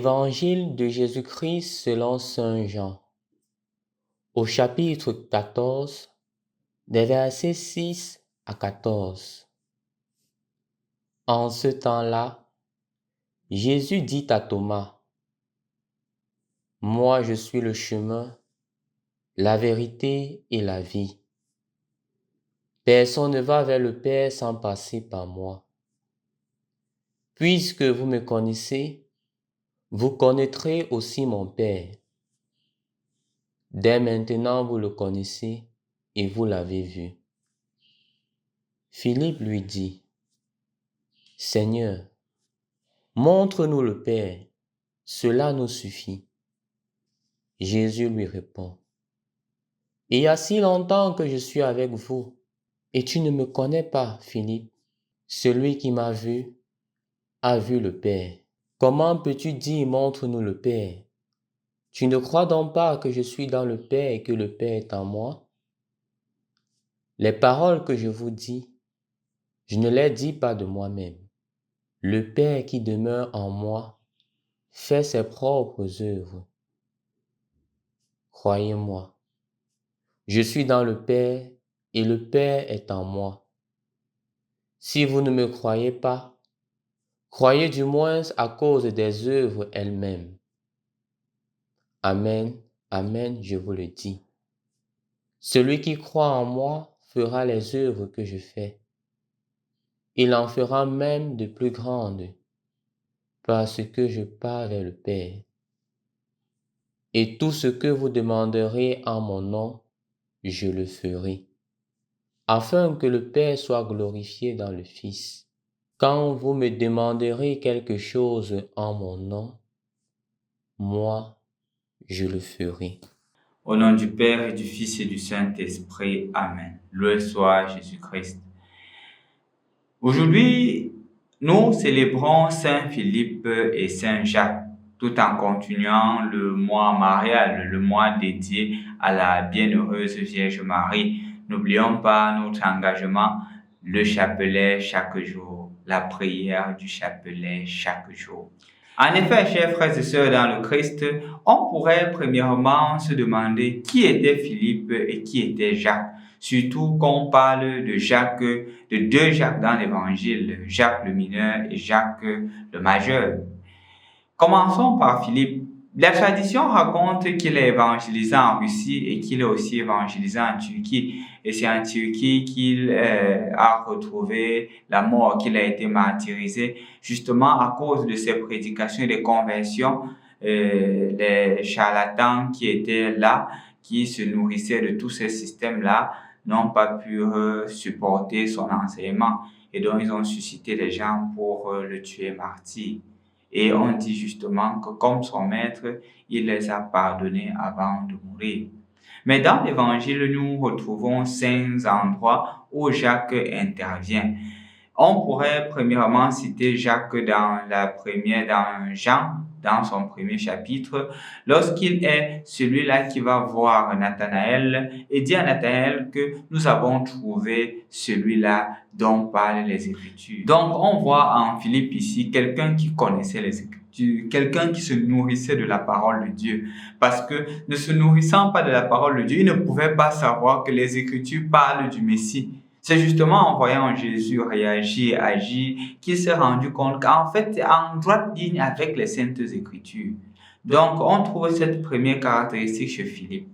Évangile de Jésus-Christ selon saint Jean, au chapitre 14, des versets 6 à 14. En ce temps-là, Jésus dit à Thomas, « Moi je suis le chemin, la vérité et la vie. Personne ne va vers le Père sans passer par moi. Puisque vous me connaissez, vous connaîtrez aussi mon Père. Dès maintenant vous le connaissez et vous l'avez vu. » Philippe lui dit, « Seigneur, montre-nous le Père, cela nous suffit. » Jésus lui répond, « Il y a si longtemps que je suis avec vous, et tu ne me connais pas, Philippe. Celui qui m'a vu a vu le Père. Comment peux-tu dire, montre-nous le Père? Tu ne crois donc pas que je suis dans le Père et que le Père est en moi? Les paroles que je vous dis, je ne les dis pas de moi-même. Le Père qui demeure en moi fait ses propres œuvres. Croyez-moi, je suis dans le Père et le Père est en moi. Si vous ne me croyez pas, croyez du moins à cause des œuvres elles-mêmes. Amen, amen, je vous le dis. Celui qui croit en moi fera les œuvres que je fais. Il en fera même de plus grandes, parce que je pars vers le Père. Et tout ce que vous demanderez en mon nom, je le ferai, afin que le Père soit glorifié dans le Fils. Quand vous me demanderez quelque chose en mon nom, moi, je le ferai. Au nom du Père et du Fils et du Saint-Esprit. Amen. Loué soit Jésus-Christ. Aujourd'hui, nous célébrons Saint Philippe et Saint Jacques, tout en continuant le mois marial, le mois dédié à la bienheureuse Vierge Marie. N'oublions pas notre engagement, le chapelet chaque jour, la prière du chapelet chaque jour. En effet, chers frères et sœurs dans le Christ, on pourrait premièrement se demander qui était Philippe et qui était Jacques. Surtout qu'on parle de Jacques, de deux Jacques dans l'Évangile, Jacques le mineur et Jacques le majeur. Commençons par Philippe. La tradition raconte qu'il est évangélisé en Russie et qu'il est aussi évangélisé en Turquie. Et c'est en Turquie qu'il a retrouvé la mort, qu'il a été martyrisé, justement à cause de ses prédications et des conversions. Les charlatans qui étaient là, qui se nourrissaient de tous ces systèmes-là, n'ont pas pu supporter son enseignement. Et donc, ils ont suscité des gens pour le tuer martyr. Et on dit justement que comme son maître, il les a pardonnés avant de mourir. Mais dans l'Évangile, nous retrouvons 5 endroits où Jacques intervient. On pourrait premièrement citer Jacques dans Jean, dans son premier chapitre, lorsqu'il est celui-là qui va voir Nathanaël et dit à Nathanaël que nous avons trouvé celui-là dont parlent les Écritures. Donc on voit en Philippe ici quelqu'un qui connaissait les Écritures, quelqu'un qui se nourrissait de la parole de Dieu. Parce que ne se nourrissant pas de la parole de Dieu, il ne pouvait pas savoir que les Écritures parlent du Messie. C'est justement en voyant Jésus réagir, agir, qu'il s'est rendu compte qu'en fait, c'est en droite ligne avec les Saintes Écritures. Donc, on trouve cette première caractéristique chez Philippe.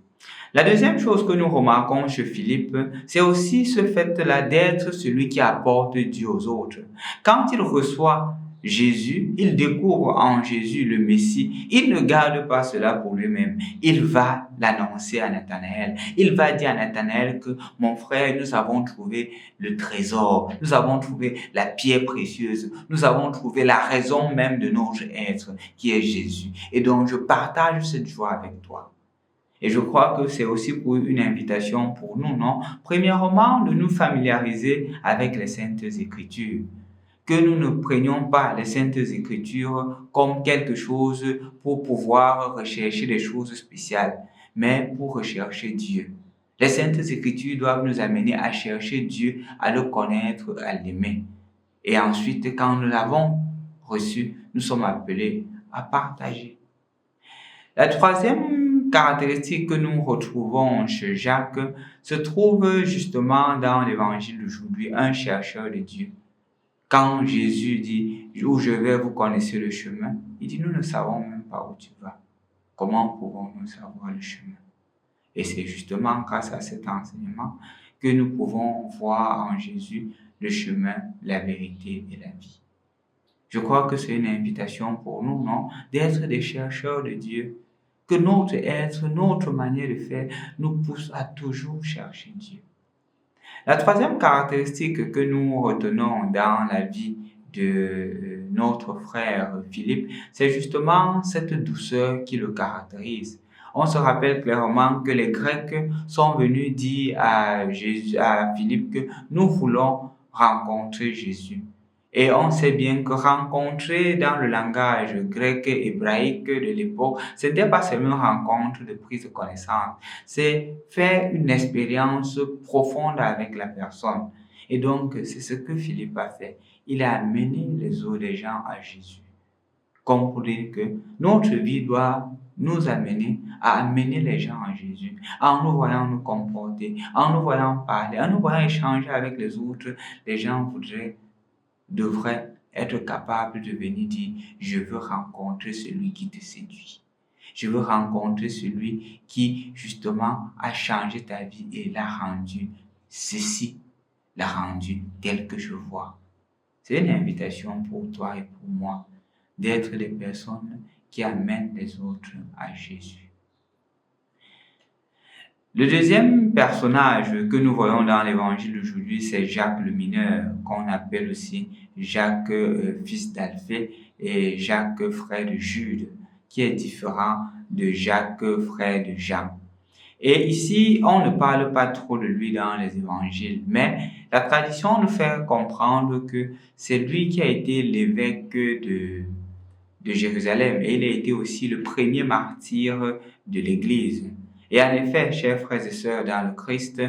La deuxième chose que nous remarquons chez Philippe, c'est aussi ce fait-là d'être celui qui apporte Dieu aux autres. Quand il reçoit Jésus, il découvre en Jésus le Messie. Il ne garde pas cela pour lui-même. Il va l'annoncer à Nathanaël. Il va dire à Nathanaël que mon frère, nous avons trouvé le trésor. Nous avons trouvé la pierre précieuse. Nous avons trouvé la raison même de notre être, qui est Jésus. Et donc, je partage cette joie avec toi. Et je crois que c'est aussi pour une invitation pour nous, non? Premièrement, de nous familiariser avec les Saintes Écritures. Que nous ne prenions pas les Saintes Écritures comme quelque chose pour pouvoir rechercher des choses spéciales, mais pour rechercher Dieu. Les Saintes Écritures doivent nous amener à chercher Dieu, à le connaître, à l'aimer. Et ensuite, quand nous l'avons reçu, nous sommes appelés à partager. La troisième caractéristique que nous retrouvons chez Jacques se trouve justement dans l'évangile d'aujourd'hui, un chercheur de Dieu. Quand Jésus dit « Où je vais, vous connaissez le chemin », il dit « Nous ne savons même pas où tu vas. Comment pouvons-nous savoir le chemin ?» Et c'est justement grâce à cet enseignement que nous pouvons voir en Jésus le chemin, la vérité et la vie. Je crois que c'est une invitation pour nous, non? D'être des chercheurs de Dieu. Que notre être, notre manière de faire nous pousse à toujours chercher Dieu. La troisième caractéristique que nous retenons dans la vie de notre frère Philippe, c'est justement cette douceur qui le caractérise. On se rappelle clairement que les Grecs sont venus dire à Philippe que nous voulons rencontrer Jésus. Et on sait bien que rencontrer dans le langage grec et hébraïque de l'époque, ce n'était pas seulement une rencontre de prise de connaissance, c'est faire une expérience profonde avec la personne. Et donc, c'est ce que Philippe a fait. Il a amené les autres gens à Jésus. Comme pour dire que notre vie doit nous amener à amener les gens à Jésus, en nous voyant nous comporter, en nous voyant parler, en nous voyant échanger avec les autres. Les gens devraient être capables de venir dire « Je veux rencontrer celui qui te séduit. Je veux rencontrer celui qui, justement, a changé ta vie et l'a rendu ceci, l'a rendu tel que je vois. » C'est une invitation pour toi et pour moi d'être des personnes qui amènent les autres à Jésus. Le deuxième personnage que nous voyons dans l'évangile d'aujourd'hui, c'est Jacques le mineur, qu'on appelle aussi Jacques, fils d'Alphée, et Jacques, frère de Jude, qui est différent de Jacques, frère de Jean. Et ici, on ne parle pas trop de lui dans les évangiles, mais la tradition nous fait comprendre que c'est lui qui a été l'évêque de Jérusalem, et il a été aussi le premier martyr de l'Église. Et en effet, chers frères et sœurs dans le Christ,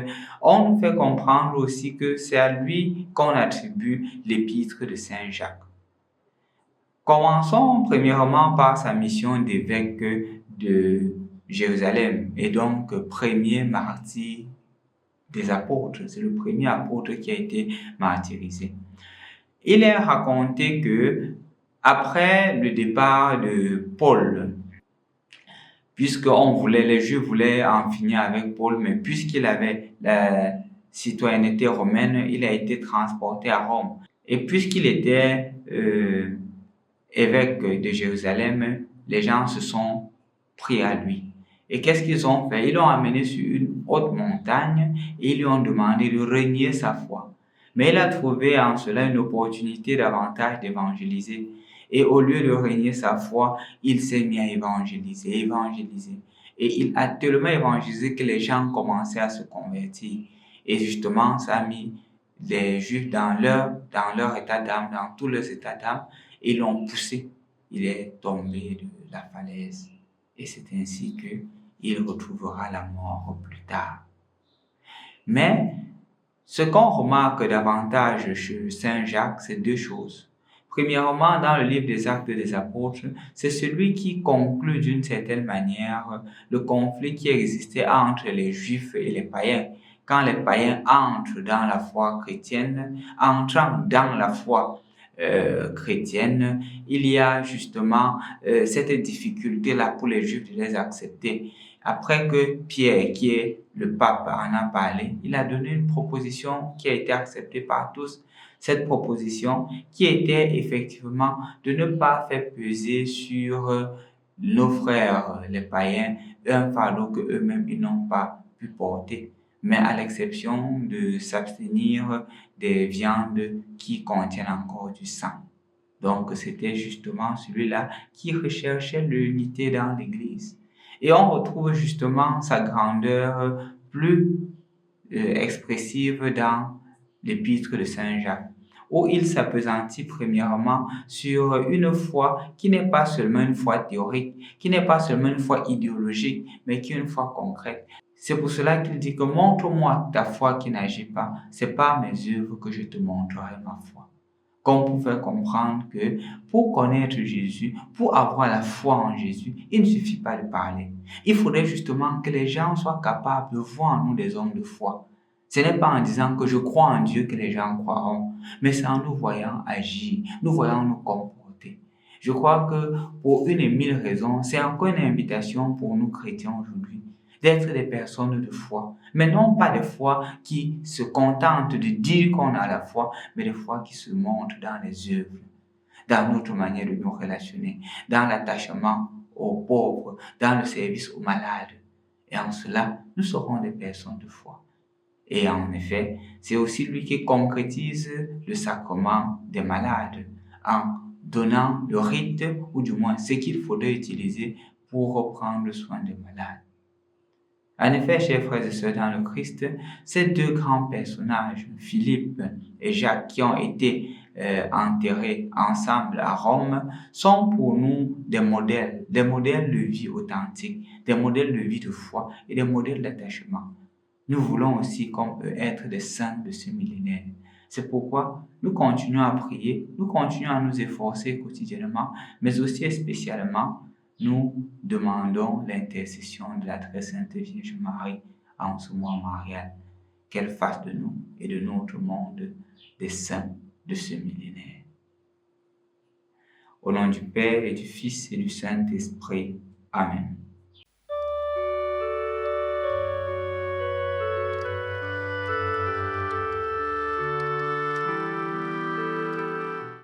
on nous fait comprendre aussi que c'est à lui qu'on attribue l'épître de Saint Jacques. Commençons premièrement par sa mission d'évêque de Jérusalem, et donc premier martyr des apôtres. C'est le premier apôtre qui a été martyrisé. Il est raconté que après le départ de Paul, les Juifs voulaient en finir avec Paul, mais puisqu'il avait la citoyenneté romaine, il a été transporté à Rome. Et puisqu'il était évêque de Jérusalem, les gens se sont pris à lui. Et qu'est-ce qu'ils ont fait? Ils l'ont amené sur une haute montagne et ils lui ont demandé de renier sa foi. Mais il a trouvé en cela une opportunité davantage d'évangéliser. Et au lieu de renier sa foi, il s'est mis à évangéliser. Et il a tellement évangélisé que les gens commençaient à se convertir. Et justement, ça a mis les Juifs dans leur état d'âme, dans tous leurs états d'âme, et l'ont poussé. Il est tombé de la falaise. Et c'est ainsi qu'il retrouvera la mort plus tard. Mais ce qu'on remarque davantage chez Saint Jacques, c'est deux choses. Premièrement, dans le livre des Actes des Apôtres, c'est celui qui conclut d'une certaine manière le conflit qui existait entre les Juifs et les païens. Quand les païens entrent dans la foi chrétienne, entrant dans la foi chrétienne, il y a justement cette difficulté-là pour les Juifs de les accepter. Après que Pierre, qui est le pape, en a parlé, il a donné une proposition qui a été acceptée par tous. Cette proposition qui était effectivement de ne pas faire peser sur nos frères, les païens, un fardeau qu'eux-mêmes ils n'ont pas pu porter, mais à l'exception de s'abstenir des viandes qui contiennent encore du sang. Donc c'était justement celui-là qui recherchait l'unité dans l'Église. Et on retrouve justement sa grandeur plus expressive dans l'épître de Saint Jacques, où il s'appesantit premièrement sur une foi qui n'est pas seulement une foi théorique, qui n'est pas seulement une foi idéologique, mais qui est une foi concrète. C'est pour cela qu'il dit que montre-moi ta foi qui n'agit pas, c'est par mes œuvres que je te montrerai ma foi. qu'on pouvait comprendre que pour connaître Jésus, pour avoir la foi en Jésus, il ne suffit pas de parler. Il faudrait justement que les gens soient capables de voir en nous des hommes de foi. Ce n'est pas en disant que je crois en Dieu que les gens croiront, mais c'est en nous voyant agir, nous voyant nous comporter. Je crois que pour une et mille raisons, c'est encore une invitation pour nous chrétiens aujourd'hui d'être des personnes de foi, mais non pas des foi qui se contentent de dire qu'on a la foi, mais des foi qui se montrent dans les œuvres, dans notre manière de nous relationner, dans l'attachement aux pauvres, dans le service aux malades. Et en cela, nous serons des personnes de foi. Et en effet, c'est aussi lui qui concrétise le sacrement des malades en donnant le rite, ou du moins ce qu'il faudrait utiliser pour prendre soin des malades. En effet, chers frères et sœurs dans le Christ, ces deux grands personnages, Philippe et Jacques, qui ont été enterrés ensemble à Rome, sont pour nous des modèles de vie authentique, des modèles de vie de foi et des modèles d'attachement. Nous voulons aussi, comme eux, être des saints de ce millénaire. C'est pourquoi nous continuons à prier, nous continuons à nous efforcer quotidiennement, mais aussi et spécialement, nous demandons l'intercession de la très sainte Vierge Marie en ce mois marial, qu'elle fasse de nous et de notre monde des saints de ce millénaire. Au nom du Père et du Fils et du Saint-Esprit. Amen.